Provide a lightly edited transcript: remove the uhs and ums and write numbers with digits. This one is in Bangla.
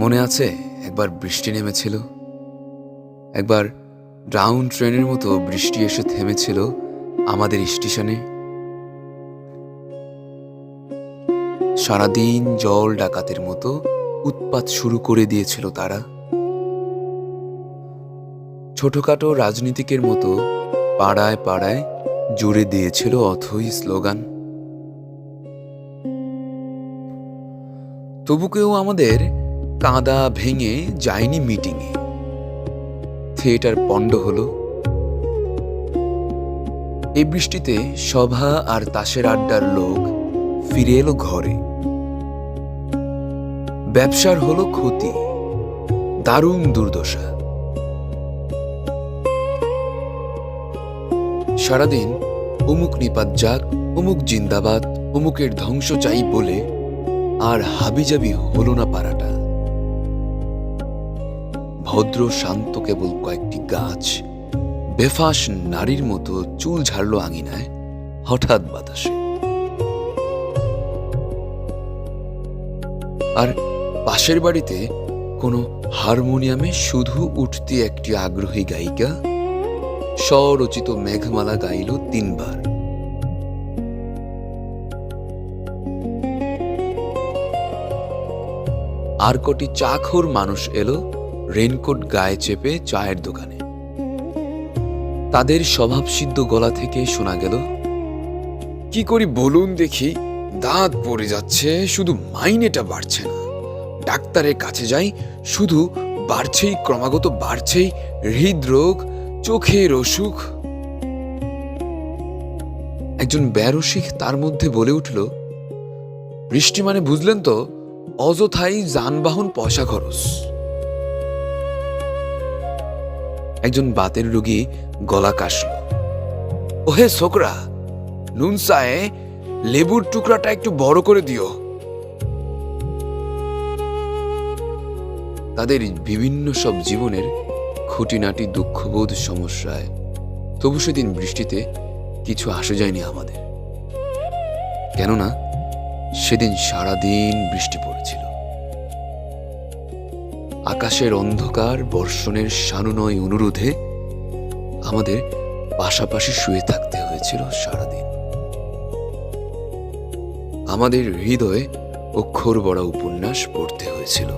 মনে আছে একবার বৃষ্টি নেমেছিল, একবার ডাউন ট্রেনের মতো বৃষ্টি এসে থেমেছিল আমাদের স্টেশনে। সারাদিন জল ডাকাতের মতো উৎপাত শুরু করে দিয়েছিল তারা। ছোটখাটো রাজনীতিকের মতো পাড়ায় পাড়ায় জুড়ে দিয়েছিল অথই স্লোগান। তবু কেউ আমাদের কাঁদা ভেঙে যায়নি মিটিংয়ে। থিয়েটার পণ্ড হলো। এই বৃষ্টিতে সভা আর তাসের আড্ডার লোক ফিরে এলো ঘরে। ব্যবসার হলো ক্ষতি, দারুণ দুর্দশা। সারাদিন অমুক নিপাত যাক, অমুক জিন্দাবাদ, অমুকের ধ্বংস চাই বলে আর হাবিজাবি হলো না পাড়াটা। ভদ্র শান্ত কেবল কয়েকটি গাছ বেফাস নারীর মতো চুল ঝাড়ল আঙিনায় হঠাৎ বাতাসে। আর পাশের বাড়িতে কোনো হারমোনিয়ামে শুধু উঠতি একটি আগ্রহী গায়িকা স্বরচিত মেঘমালা গাইল 3 বার। আর কটি চাখোর মানুষ এলো রেনকোট গায়ে চেপে চায়ের দোকানে। তাদের স্বভাবসিদ্ধ গলা থেকে শোনা গেল, কি করি বলুন দেখি, দাঁত পড়ে যাচ্ছে, শুধু মাইনেটা বাড়ছে না। ডাক্তারের কাছে যাই, শুধু বাড়ছেই, ক্রমাগত বাড়ছেই হৃদরোগ, চোখের অসুখ। একজন ব্যারসিক তার মধ্যে বলে উঠল, বৃষ্টি মানে বুঝলেন তো, অযথাই যানবাহন পয়সা খরচ। একজন বাতের রোগী গলা কাশল, ওহে ছোকরা, নুন চায়ে লেবুর টুকরাটা একটু বড় করে দিও। তাদের বিভিন্ন সব জীবনের খুঁটিনাটি দুঃখবোধ সমস্যায় তবু সেদিন বৃষ্টিতে কিছু আসে যায়নি আমাদের। কেননা সেদিন সারাদিন বৃষ্টি পড়েছিল। আকাশের অন্ধকার বর্ষণের সানুনয় অনুরোধে আমাদের পাশাপাশি শুয়ে থাকতে হয়েছিল সারাদিন। আমাদের হৃদয়ে অক্ষর বড়া উপন্যাস পড়তে হয়েছিল।